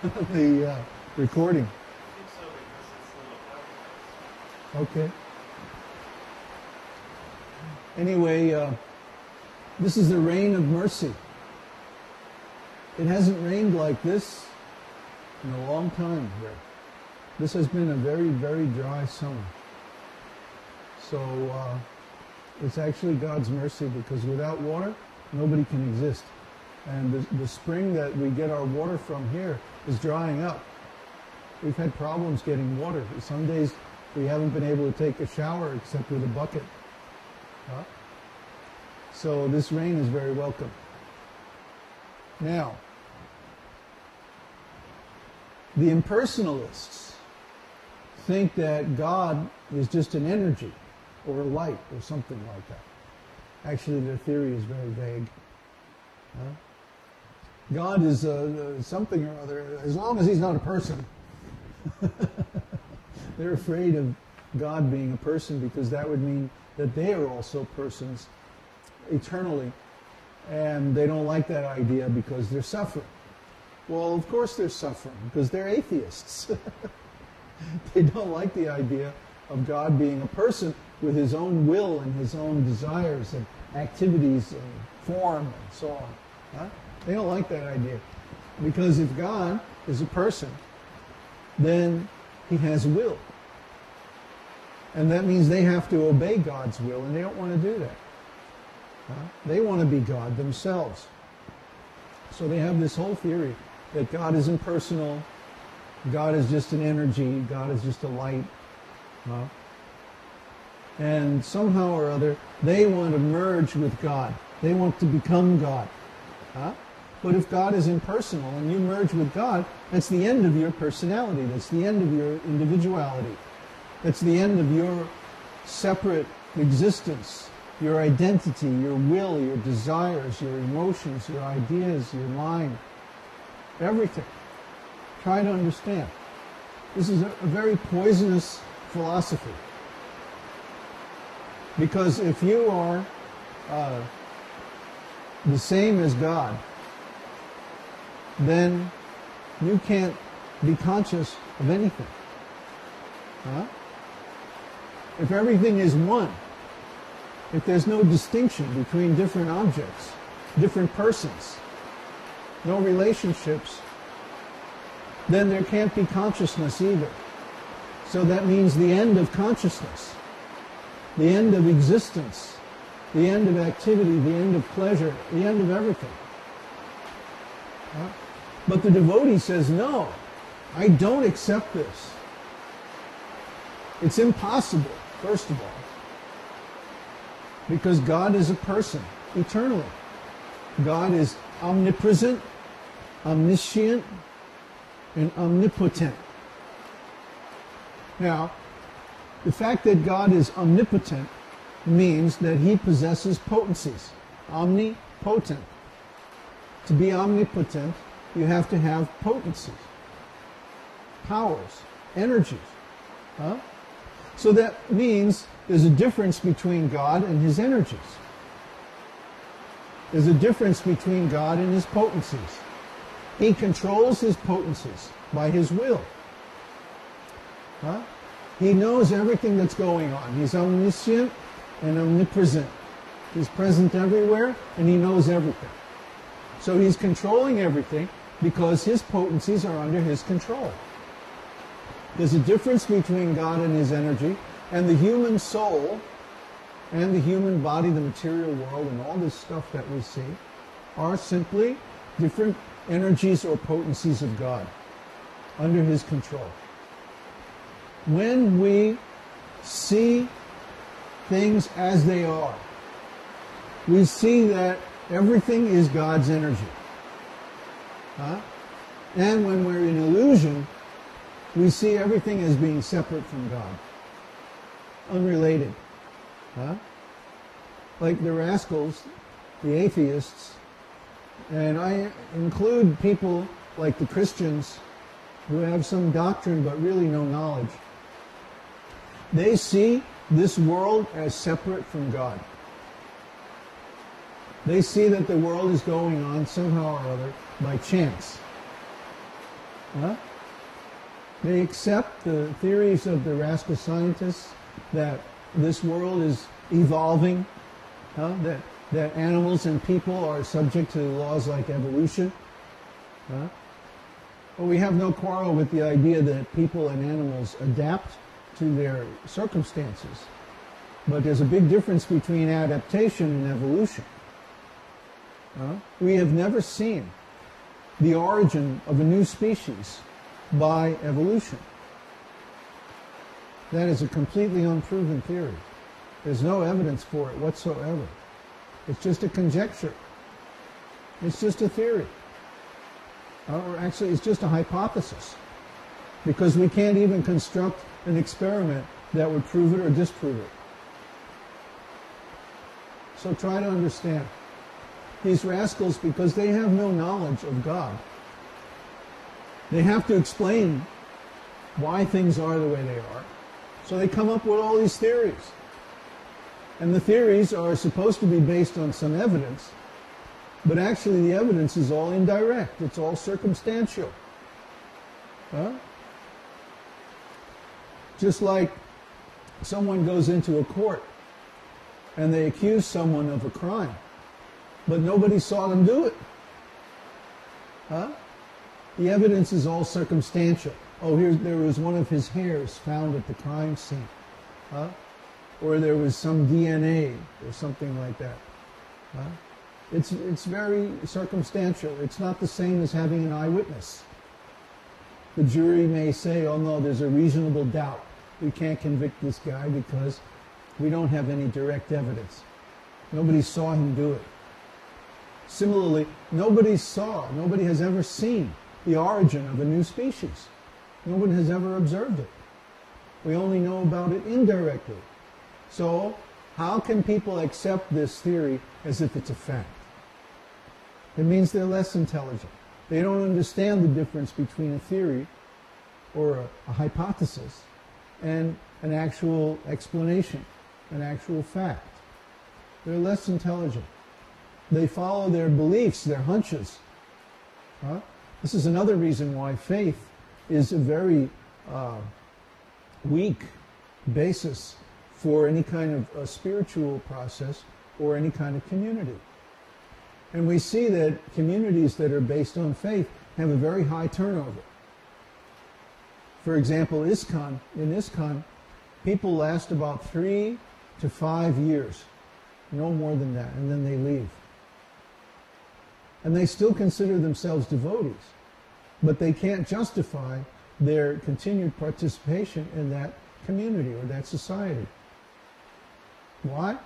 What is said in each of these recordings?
the recording. I think so, because it's a little Okay. Anyway, this is the rain of mercy. It hasn't rained like this in a long time here. This has been a very, very dry summer. So it's actually God's mercy, because without water, nobody can exist. And the spring that we get our water from here is drying up. We've had problems getting water. Some days we haven't been able to take a shower except with a bucket. Huh? So this rain is very welcome. Now, the impersonalists think that God is just an energy or a light or something like that. Actually, their theory is very vague. Huh? God is something or other, as long as he's not a person. They're afraid of God being a person, because that would mean that they are also persons eternally. And they don't like that idea because they're suffering. Well, of course they're suffering, because they're atheists. They don't like the idea of God being a person with his own will and his own desires and activities and form and so on. Huh? They don't like that idea. Because if God is a person, then he has will. And that means they have to obey God's will, and they don't want to do that. Huh? They want to be God themselves. So they have this whole theory that God is impersonal, God is just an energy, God is just a light. Huh? And somehow or other, they want to merge with God. They want to become God. Huh? But if God is impersonal and you merge with God, that's the end of your personality. That's the end of your individuality. That's the end of your separate existence, your identity, your will, your desires, your emotions, your ideas, your mind, everything. Try to understand. This is a very poisonous philosophy. Because if you are the same as God, then you can't be conscious of anything. Huh? If everything is one, if there's no distinction between different objects, different persons, no relationships, then there can't be consciousness either. So that means the end of consciousness, the end of existence, the end of activity, the end of pleasure, the end of everything. Huh? But the devotee says, no, I don't accept this. It's impossible, first of all, because God is a person, eternally. God is omnipresent, omniscient, and omnipotent. Now, the fact that God is omnipotent means that he possesses potencies. Omnipotent. To be omnipotent, you have to have potencies, powers, energies. Huh? So that means there's a difference between God and his energies. There's a difference between God and his potencies. He controls his potencies by his will. Huh? He knows everything that's going on. He's omniscient and omnipresent. He's present everywhere, and he knows everything. So he's controlling everything because his potencies are under his control. There's a difference between God and his energy, and the human soul and the human body, the material world, and all this stuff that we see are simply different energies or potencies of God under his control. When we see things as they are, we see that everything is God's energy. Huh? And when we're in illusion, we see everything as being separate from God, unrelated. Huh? Like the rascals, the atheists, and I include people like the Christians who have some doctrine but really no knowledge. They see this world as separate from God. They see that the world is going on somehow or other by chance. Huh? They accept the theories of the rascal scientists that this world is evolving, that animals and people are subject to laws like evolution. But we have no quarrel with the idea that people and animals adapt to their circumstances. But there's a big difference between adaptation and evolution. We have never seen the origin of a new species by evolution. That is a completely unproven theory. There's no evidence for it whatsoever. It's just a conjecture. It's just a theory. Or actually, it's just a hypothesis. Because we can't even construct an experiment that would prove it or disprove it. So try to understand. These rascals, because they have no knowledge of God, they have to explain why things are the way they are. So they come up with all these theories. And the theories are supposed to be based on some evidence, but actually the evidence is all indirect. It's all circumstantial. Just like someone goes into a court and they accuse someone of a crime, but nobody saw them do it. The evidence is all circumstantial. Oh, there was one of his hairs found at the crime scene. Or there was some DNA or something like that. It's very circumstantial. It's not the same as having an eyewitness. The jury may say, oh no, there's a reasonable doubt. We can't convict this guy because we don't have any direct evidence. Nobody saw him do it. Similarly, nobody has ever seen the origin of a new species. No one has ever observed it. We only know about it indirectly. So, how can people accept this theory as if it's a fact? It means they're less intelligent. They don't understand the difference between a theory or a hypothesis and an actual explanation, an actual fact. They're less intelligent. They follow their beliefs, their hunches. This is another reason why faith is a very weak basis for any kind of a spiritual process or any kind of community. And we see that communities that are based on faith have a very high turnover. For example, ISKCON, in ISKCON, people last about 3 to 5 years, no more than that, and then they leave. And they still consider themselves devotees, but they can't justify their continued participation in that community or that society. Why?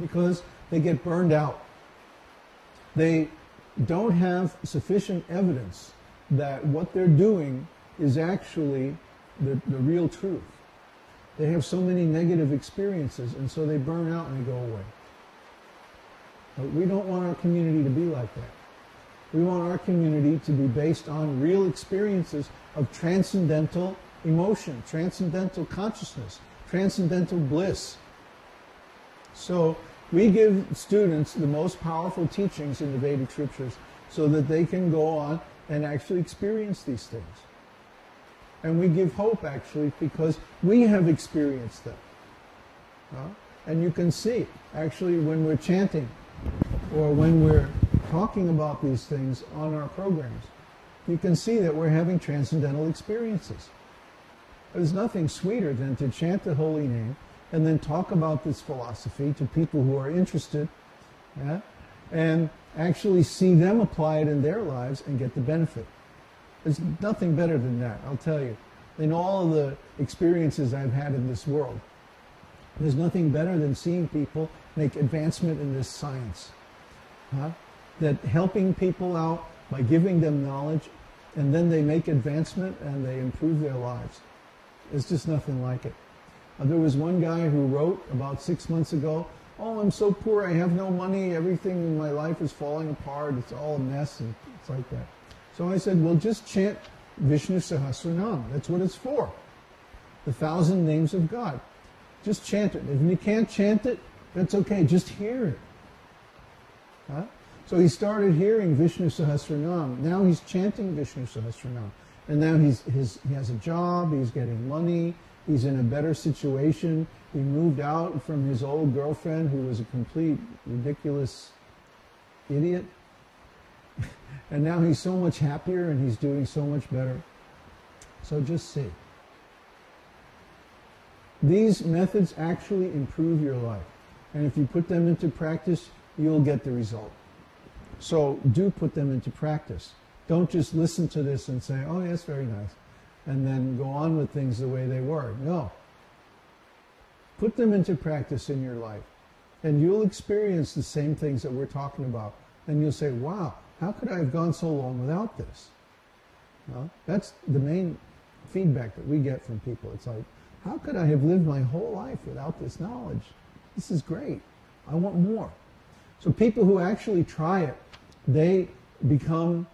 Because they get burned out. They don't have sufficient evidence that what they're doing is actually the real truth. They have so many negative experiences, and so they burn out and they go away. But we don't want our community to be like that. We want our community to be based on real experiences of transcendental emotion, transcendental consciousness, transcendental bliss. So we give students the most powerful teachings in the Vedic scriptures so that they can go on and actually experience these things. And we give hope, actually, because we have experienced them. And you can see, actually, when we're chanting or when we're talking about these things on our programs, you can see that we're having transcendental experiences. There's nothing sweeter than to chant the holy name and then talk about this philosophy to people who are interested, and actually see them apply it in their lives and get the benefit. There's nothing better than that, I'll tell you. In all of the experiences I've had in this world, there's nothing better than seeing people make advancement in this science. That helping people out by giving them knowledge, and then they make advancement and they improve their lives. There's just nothing like it. There was one guy who wrote about 6 months ago, oh, I'm so poor, I have no money, everything in my life is falling apart, it's all a mess, and it's like that. So I said, well, just chant Vishnu Sahasranam. That's what it's for. The 1,000 names of God. Just chant it. If you can't chant it, that's okay. Just hear it. So he started hearing Vishnu Sahasranam. Now he's chanting Vishnu Sahasranam. And now he has a job, he's getting money, he's in a better situation. He moved out from his old girlfriend who was a complete ridiculous idiot. And now he's so much happier and he's doing so much better. So just see. These methods actually improve your life. And if you put them into practice, you'll get the result. So do put them into practice. Don't just listen to this and say, oh, yes, very nice, and then go on with things the way they were. No. Put them into practice in your life, and you'll experience the same things that we're talking about. And you'll say, wow, how could I have gone so long without this? Well, that's the main feedback that we get from people. It's like, how could I have lived my whole life without this knowledge? This is great. I want more. So people who actually try it, they become